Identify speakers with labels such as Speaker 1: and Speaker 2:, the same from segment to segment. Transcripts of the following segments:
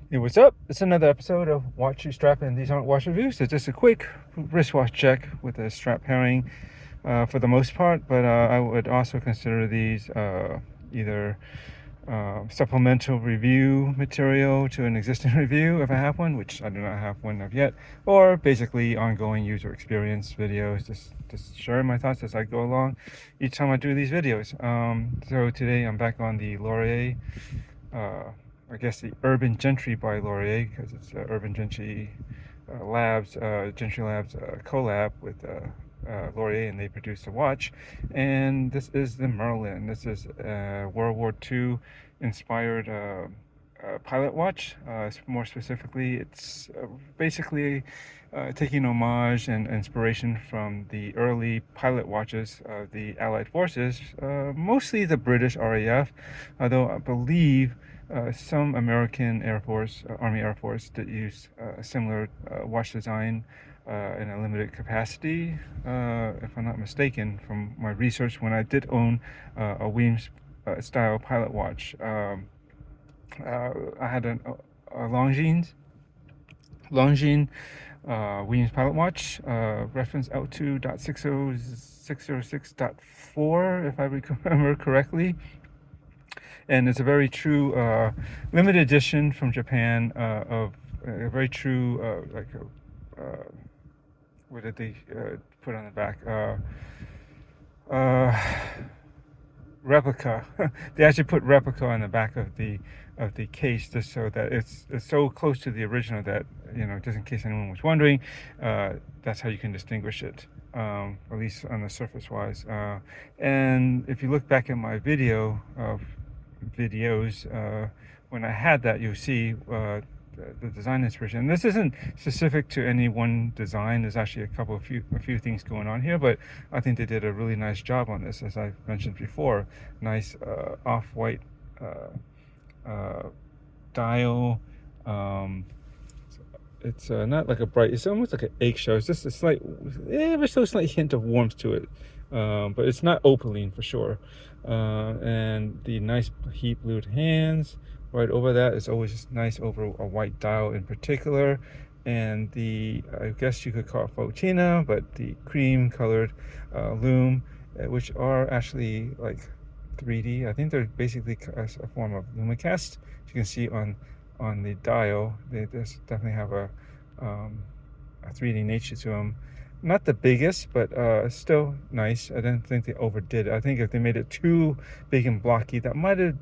Speaker 1: Hey, what's up? It's another episode of Watch You Strappin. These aren't watch reviews. It's just a quick wristwatch check with a strap pairing for the most part, but I would also consider these either supplemental review material to an existing review if I have one, which I do not have one of yet, or basically ongoing user experience videos, just sharing my thoughts as I go along each time I do these videos. So today I'm back on the Laurier, I guess the Urban Gentry by Laurier, because it's Urban Gentry Gentry Labs collab with Laurier, and they produced a watch. And this is the Merlin. This is World War II inspired pilot watch. More specifically, it's basically taking homage and inspiration from the early pilot watches of the Allied forces, mostly the British RAF, although I believe some American Air Force, Army Air Force, did use a similar watch design in a limited capacity, if I'm not mistaken, from my research when I did own a Weems style pilot watch. I had a Longines Weems pilot watch, reference L2.60606.4, if I remember correctly. And it's a very true limited edition from Japan of a very true what did they put on the back? Replica. They actually put replica on the back of the case, just so that it's so close to the original that, just in case anyone was wondering, that's how you can distinguish it, at least on the surface wise. And if you look back at my videos, when I had that, you'll see the design inspiration. And this isn't specific to any one design. There's actually a few things going on here, but I think they did a really nice job on this, as I mentioned before. Nice off-white dial. It's not like a bright, it's almost like an eggshell. It's just a slight, ever so slight hint of warmth to it, but it's not opaline for sure. And the nice heat blued hands right over that is always nice over a white dial in particular. And the, I guess you could call it Fotina, but the cream colored lume, which are actually like 3D. I think they're basically a form of lumicast. You can see on the dial, they just definitely have a 3D nature to them. Not the biggest, but still nice. I didn't think they overdid it. I think if they made it too big and blocky, that might have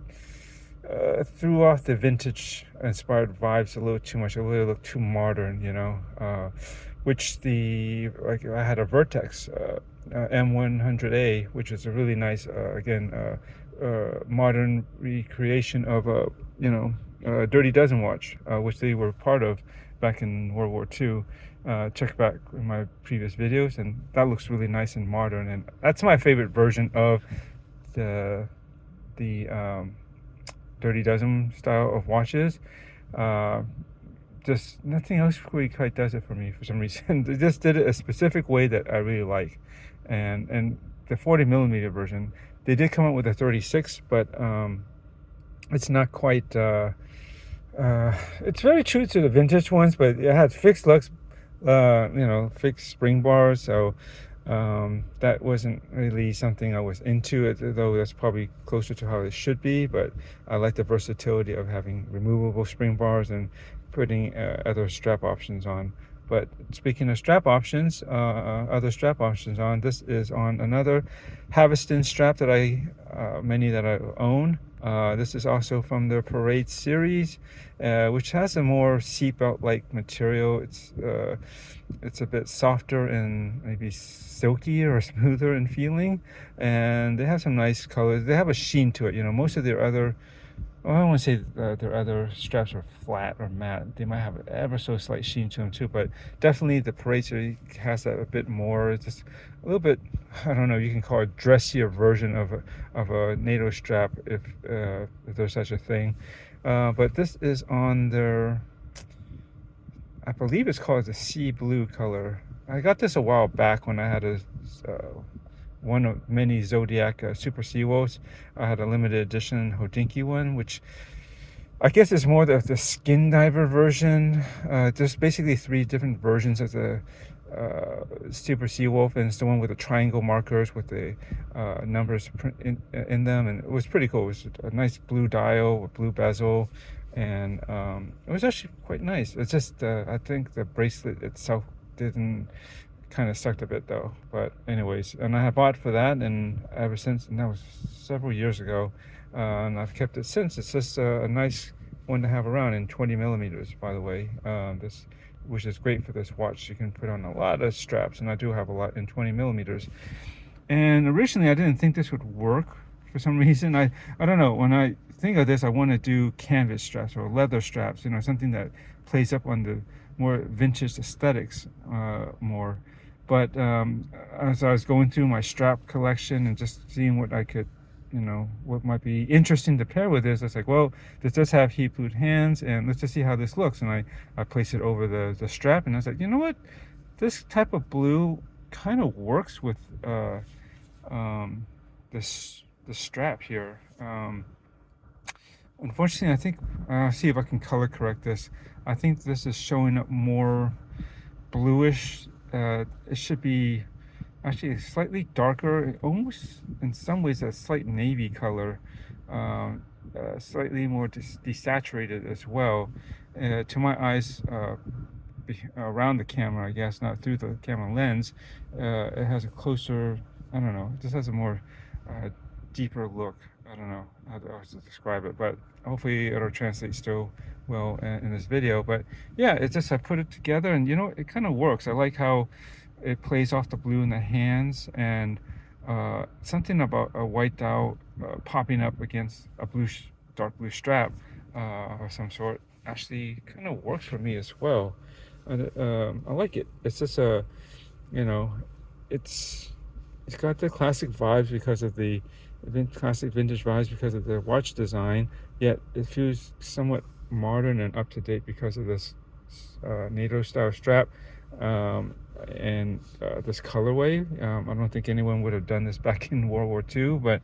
Speaker 1: threw off the vintage inspired vibes a little too much. It would have looked too modern, which I had a Vertex M100A, which is a really nice, modern recreation of a Dirty Dozen watch, which they were part of back in World War II. Check back in my previous videos, and that looks really nice and modern, and that's my favorite version of the Dirty Dozen style of watches. Just nothing else really quite does it for me for some reason. They just did it a specific way that I really like. And the 40 millimeter version, they did come out with a 36, but it's not quite it's very true to the vintage ones, but it had fixed lugs, fixed spring bars, so that wasn't really something I was into, though that's probably closer to how it should be. But I like the versatility of having removable spring bars and putting other strap options on. But speaking of strap options, other strap options on, this is on another Haveston strap that many that I own. This is also from the Parade series, which has a more seatbelt-like material. It's a bit softer and maybe silkier or smoother in feeling, and they have some nice colors. They have a sheen to it. Most of their other, well, I don't want to say their other straps are flat or matte. They might have an ever so slight sheen to them too, but definitely the Parade series has that a bit more. It's just a little bit, I don't know, you can call it dressier version of a NATO strap, if there's such a thing. But this is on their, I believe it's called the sea blue color. I got this a while back when I had one of many Zodiac Super Seawolves. I had a limited edition Hodinkee one, which I guess it's more the skin diver version. There's basically 3 different versions of the Super Seawolf, and it's the one with the triangle markers with the numbers in them, and it was pretty cool. It was a nice blue dial with blue bezel, and it was actually quite nice. It's just I think the bracelet itself didn't kind of sucked a bit though. But anyways, and I had bought for that, and ever since, and that was several years ago, and I've kept it since. It's just a nice one to have around in 20 millimeters, by the way. This, which is great for this watch. You can put on a lot of straps, and I do have a lot in 20 millimeters. And originally, I didn't think this would work for some reason. I don't know. When I think of this, I want to do canvas straps or leather straps. You know, something that plays up on the more vintage aesthetics more. But as I was going through my strap collection and just seeing what I could, you know, what might be interesting to pair with this, I was like, well, this does have heat blued hands, and let's just see how this looks. And I placed it over the strap, and I was like, you know what, this type of blue kind of works with this the strap here. Unfortunately, I think see if I can color correct this. I think this is showing up more bluish. It should be actually slightly darker, almost in some ways a slight navy color, slightly more desaturated as well. To my eyes, around the camera, I guess, not through the camera lens, it has a closer, I don't know, it just has a more deeper look. I don't know how to describe it, but hopefully it'll translate still well in this video. But yeah, it's just I put it together, and you know, it kind of works. I like how it plays off the blue in the hands, and something about a white dial popping up against a blue dark blue strap of some sort actually kind of works for me as well. And I like it. It's just a, you know, it's got the classic vibes because of the classic vintage vibes because of the watch design, yet it feels somewhat modern and up to date because of this NATO-style strap and this colorway. I don't think anyone would have done this back in World War II, but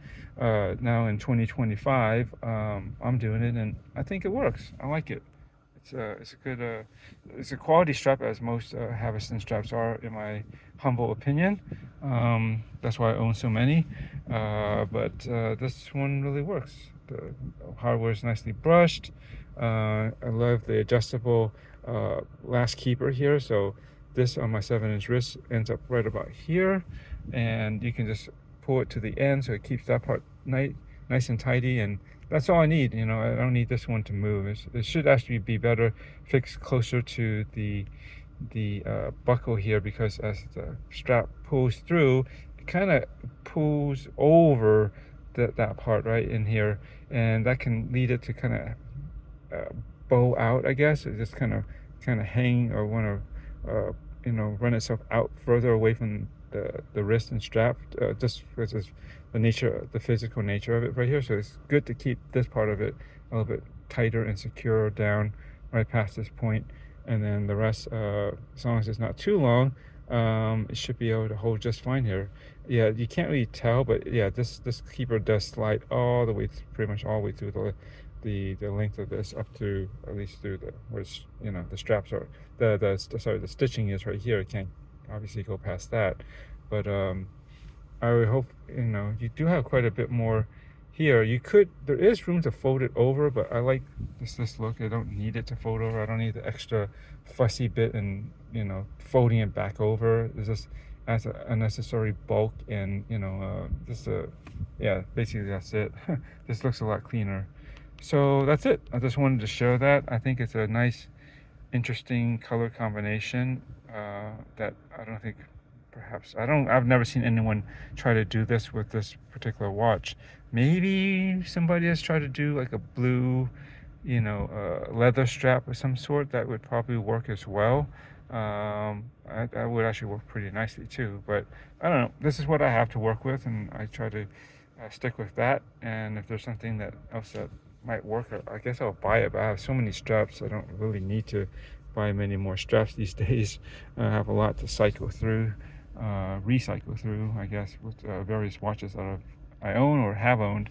Speaker 1: now in 2025, I'm doing it, and I think it works. I like it. It's a good it's a quality strap, as most Haveston straps are, in my humble opinion. That's why I own so many. But this one really works. The hardware is nicely brushed. I love the adjustable last keeper here. So this on my 7-inch wrist ends up right about here, and you can just pull it to the end, so it keeps that part nice and tidy, and that's all I need. You know, I don't need this one to move. It should actually be better fixed closer to the buckle here, because as the strap pulls through, it kind of pulls over that part right in here, and that can lead it to kind of bow out, I guess. It just kind of hang, or want to you know, run itself out further away from the wrist and strap, just because it's the physical nature of it right here. So it's good to keep this part of it a little bit tighter and secure down right past this point, and then the rest, as long as it's not too long, it should be able to hold just fine here. Yeah, you can't really tell, but yeah, this keeper does slide all the way pretty much all the way through the length of this, up to at least through where, you know, the straps are, the stitching is right here. It can't obviously go past that, but I would hope, you know, you do have quite a bit more here. There is room to fold it over, but I like this look. I don't need it to fold over. I don't need the extra fussy bit and, you know, folding it back over. It's just adds an unnecessary bulk, and, you know, yeah, basically that's it. This looks a lot cleaner. So that's it. I just wanted to share that. I think it's a nice, interesting color combination that I don't think, perhaps, I've never seen anyone try to do this with this particular watch. Maybe somebody has tried to do like a blue, you know, leather strap of some sort. That would probably work as well. That would actually work pretty nicely too, but I don't know. This is what I have to work with, and I try to stick with that. And if there's something else that might work, I guess I'll buy it. But I have so many straps, I don't really need to buy many more straps these days. I have a lot to recycle through, I guess, with various watches that I own or have owned.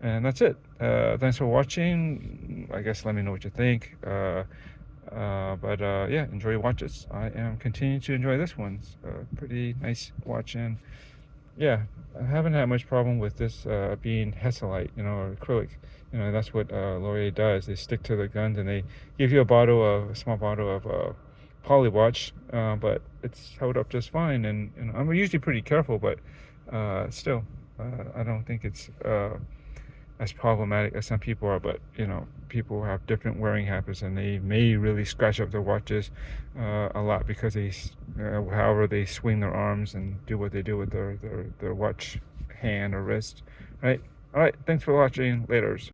Speaker 1: And that's it. Thanks for watching. I guess let me know what you think. But yeah, enjoy your watches. I am continuing to enjoy this one. It's a pretty nice watch, and yeah, I haven't had much problem with this being Hesalite, or acrylic. That's what Laurier does. They stick to the guns, and they give you a small bottle of poly watch, but it's held up just fine. And I'm usually pretty careful, but still, I don't think it's as problematic as some people are. But people have different wearing habits, and they may really scratch up their watches a lot because they however they swing their arms and do what they do with their watch hand or wrist, right? All right, thanks for watching. Laters.